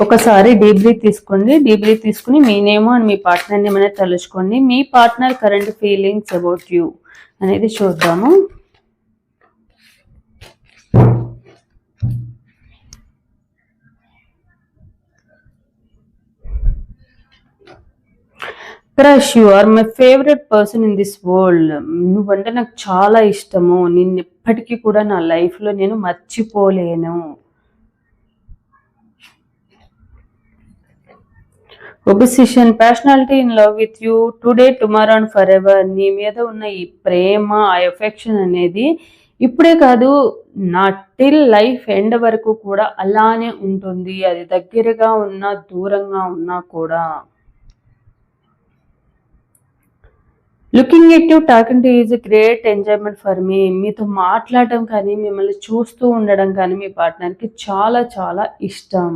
ఒకసారి deep breath తీసుకోండి. Deep breath తీసుకుని మీ నేమ్ అండ్ మీ పార్ట్నర్ నేమ్ అనేది తలుచుకోండి. మీ partner current feelings about you అనేది చూద్దాము. Crush, you are my favourite person in this world. నువ్వంటే నాకు చాలా ఇష్టము. నిన్ను ఎప్పటికీ కూడా నా లైఫ్లో నేను మర్చిపోలేను. ఒబిసిషన్, ప్యాషనాలిటీ, in love with you today, tomorrow and for ever. నీ మీద ఉన్న ఈ ప్రేమ, ఆ ఎఫెక్షన్ అనేది ఇప్పుడే కాదు, నా టిల్ లైఫ్ ఎండ్ వరకు కూడా అలానే ఉంటుంది. అది దగ్గరగా ఉన్నా దూరంగా ఉన్నా కూడా. Looking at you, talking to is great enjoyment for me. మీతో మాట్లాడటం కానీ, మిమ్మల్ని చూస్తూ ఉండడం కానీ మీ పార్ట్నర్కి చాలా చాలా ఇష్టం.